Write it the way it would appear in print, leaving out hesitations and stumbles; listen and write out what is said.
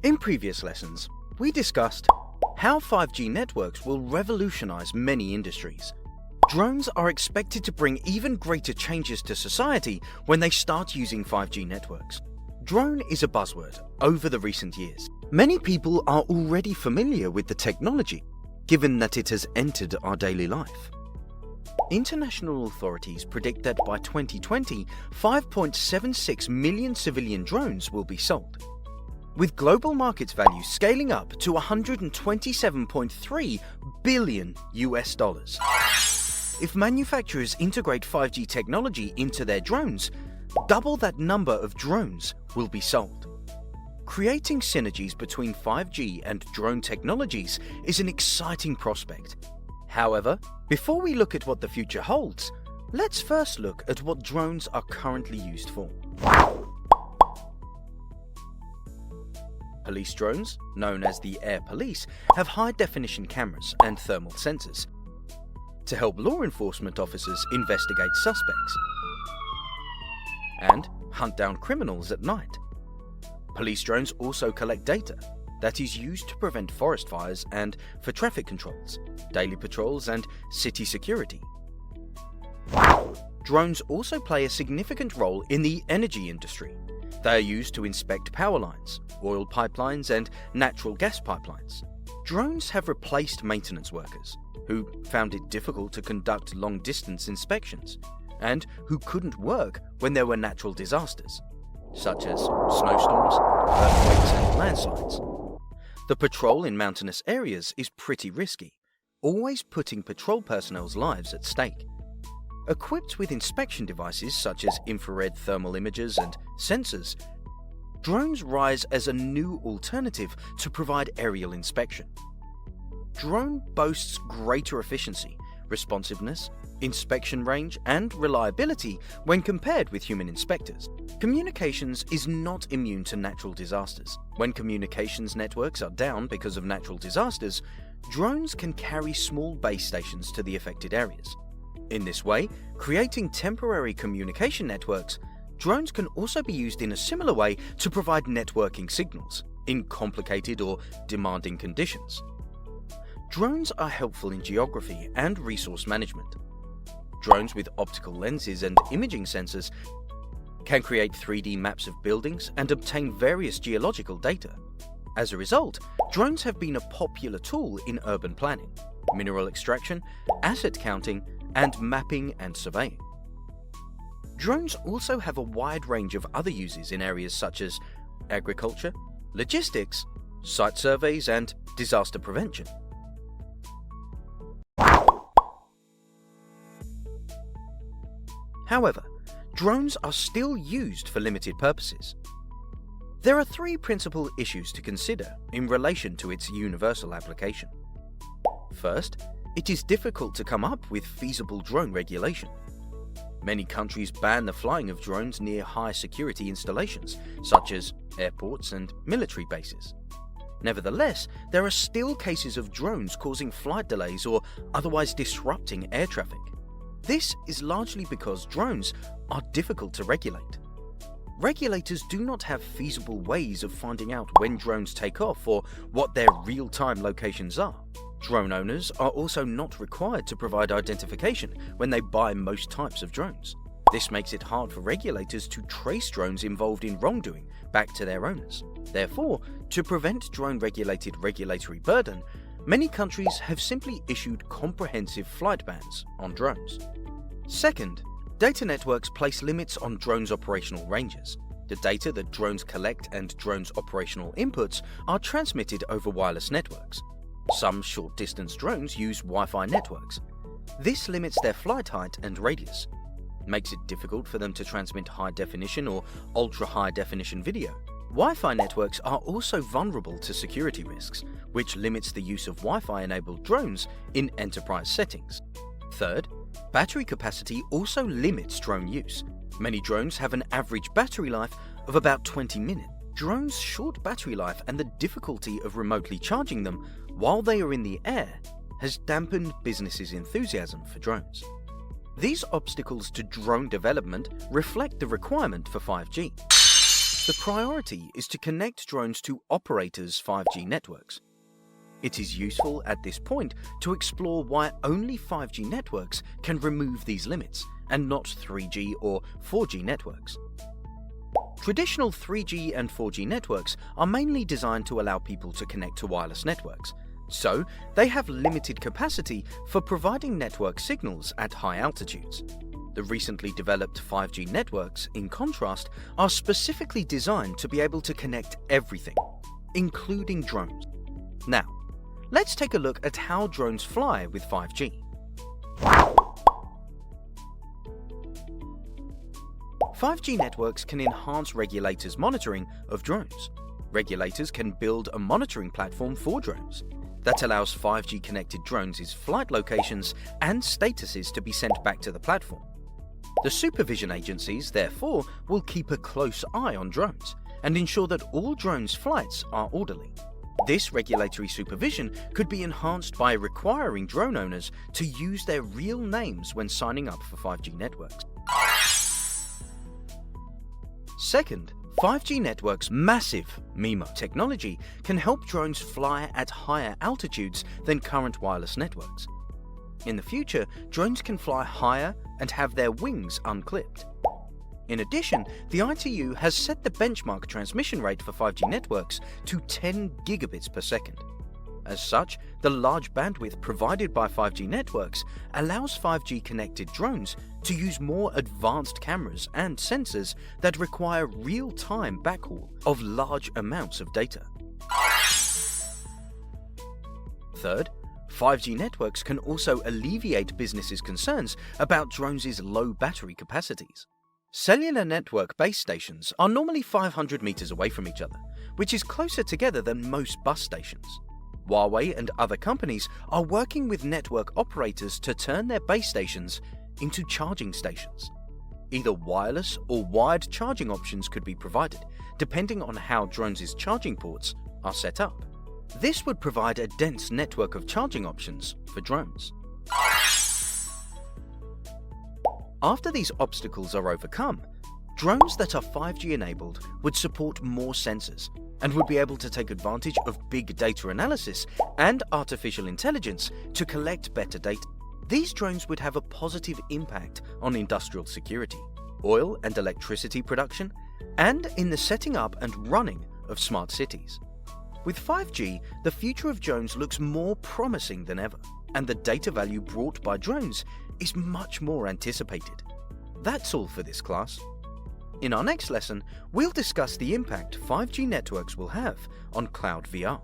In previous lessons, we discussed how 5G networks will revolutionize many industries. Drones are expected to bring even greater changes to society when they start using 5G networks. Drone is a buzzword over the recent years. Many people are already familiar with the technology, given that it has entered our daily life. International authorities predict that by 2020, 5.76 million civilian drones will be sold, with global market value scaling up to $127.3 billion. If manufacturers integrate 5G technology into their drones, double that number of drones will be sold. Creating synergies between 5G and drone technologies is an exciting prospect. However, before we look at what the future holds, let's first look at what drones are currently used for. Police drones, known as the air police, have high-definition cameras and thermal sensors to help law enforcement officers investigate suspects and hunt down criminals at night. Police drones also collect data that is used to prevent forest fires and for traffic controls, daily patrols, and city security. Drones also play a significant role in the energy industry. They are used to inspect power lines, oil pipelines, and natural gas pipelines. Drones have replaced maintenance workers who found it difficult to conduct long-distance inspections and who couldn't work when there were natural disasters, such as snowstorms, earthquakes, and landslides. The patrol in mountainous areas is pretty risky, always putting patrol personnel's lives at stake. Equipped with inspection devices such as infrared thermal imagers and sensors, drones rise as a new alternative to provide aerial inspection. Drone boasts greater efficiency, responsiveness, inspection range, and reliability when compared with human inspectors. Communications is not immune to natural disasters. When communications networks are down because of natural disasters, drones can carry small base stations to the affected areas. In this way, creating temporary communication networks, drones can also be used in a similar way to provide networking signals in complicated or demanding conditions. Drones are helpful in geography and resource management. Drones with optical lenses and imaging sensors can create 3D maps of buildings and obtain various geological data. As a result, drones have been a popular tool in urban planning, mineral extraction, asset counting, and mapping and surveying. Drones also have a wide range of other uses in areas such as agriculture, logistics, site surveys, and disaster prevention. However, drones are still used for limited purposes. There are three principal issues to consider in relation to its universal application. First, it is difficult to come up with feasible drone regulation. Many countries ban the flying of drones near high-security installations, such as airports and military bases. Nevertheless, there are still cases of drones causing flight delays or otherwise disrupting air traffic. This is largely because drones are difficult to regulate. Regulators do not have feasible ways of finding out when drones take off or what their real-time locations are. Drone owners are also not required to provide identification when they buy most types of drones. This makes it hard for regulators to trace drones involved in wrongdoing back to their owners. Therefore, to prevent drone-related regulatory burden, many countries have simply issued comprehensive flight bans on drones. Second, data networks place limits on drones' operational ranges. The data that drones collect and drones' operational inputs are transmitted over wireless networks. Some short-distance drones use Wi-Fi networks. This limits their flight height and radius, makes it difficult for them to transmit high-definition or ultra-high-definition video. Wi-Fi networks are also vulnerable to security risks, which limits the use of Wi-Fi-enabled drones in enterprise settings. Third, battery capacity also limits drone use. Many drones have an average battery life of about 20 minutes. Drones' short battery life and the difficulty of remotely charging them while they are in the air has dampened businesses' enthusiasm for drones. These obstacles to drone development reflect the requirement for 5G. The priority is to connect drones to operators' 5G networks. It is useful at this point to explore why only 5G networks can remove these limits and not 3G or 4G networks. Traditional 3G and 4G networks are mainly designed to allow people to connect to wireless networks, so they have limited capacity for providing network signals at high altitudes. The recently developed 5G networks, in contrast, are specifically designed to be able to connect everything, including drones. Now, let's take a look at how drones fly with 5G. 5G networks can enhance regulators' monitoring of drones. Regulators can build a monitoring platform for drones that allows 5G connected drones' flight locations and statuses to be sent back to the platform. The supervision agencies, therefore, will keep a close eye on drones and ensure that all drones' flights are orderly. This regulatory supervision could be enhanced by requiring drone owners to use their real names when signing up for 5G networks. Second, 5G networks' massive MIMO technology can help drones fly at higher altitudes than current wireless networks. In the future, drones can fly higher and have their wings unclipped. In addition, the ITU has set the benchmark transmission rate for 5G networks to 10 gigabits per second. As such, the large bandwidth provided by 5G networks allows 5G connected drones to use more advanced cameras and sensors that require real-time backhaul of large amounts of data. Third, 5G networks can also alleviate businesses' concerns about drones' low battery capacities. Cellular network base stations are normally 500 meters away from each other, which is closer together than most bus stations. Huawei and other companies are working with network operators to turn their base stations into charging stations. Either wireless or wired charging options could be provided, depending on how drones' charging ports are set up. This would provide a dense network of charging options for drones. After these obstacles are overcome, drones that are 5G enabled would support more sensors and would be able to take advantage of big data analysis and artificial intelligence to collect better data. These drones would have a positive impact on industrial security, oil and electricity production, and in the setting up and running of smart cities. With 5G, the future of drones looks more promising than ever, and the data value brought by drones is much more anticipated. That's all for this class. In our next lesson, we'll discuss the impact 5G networks will have on cloud VR.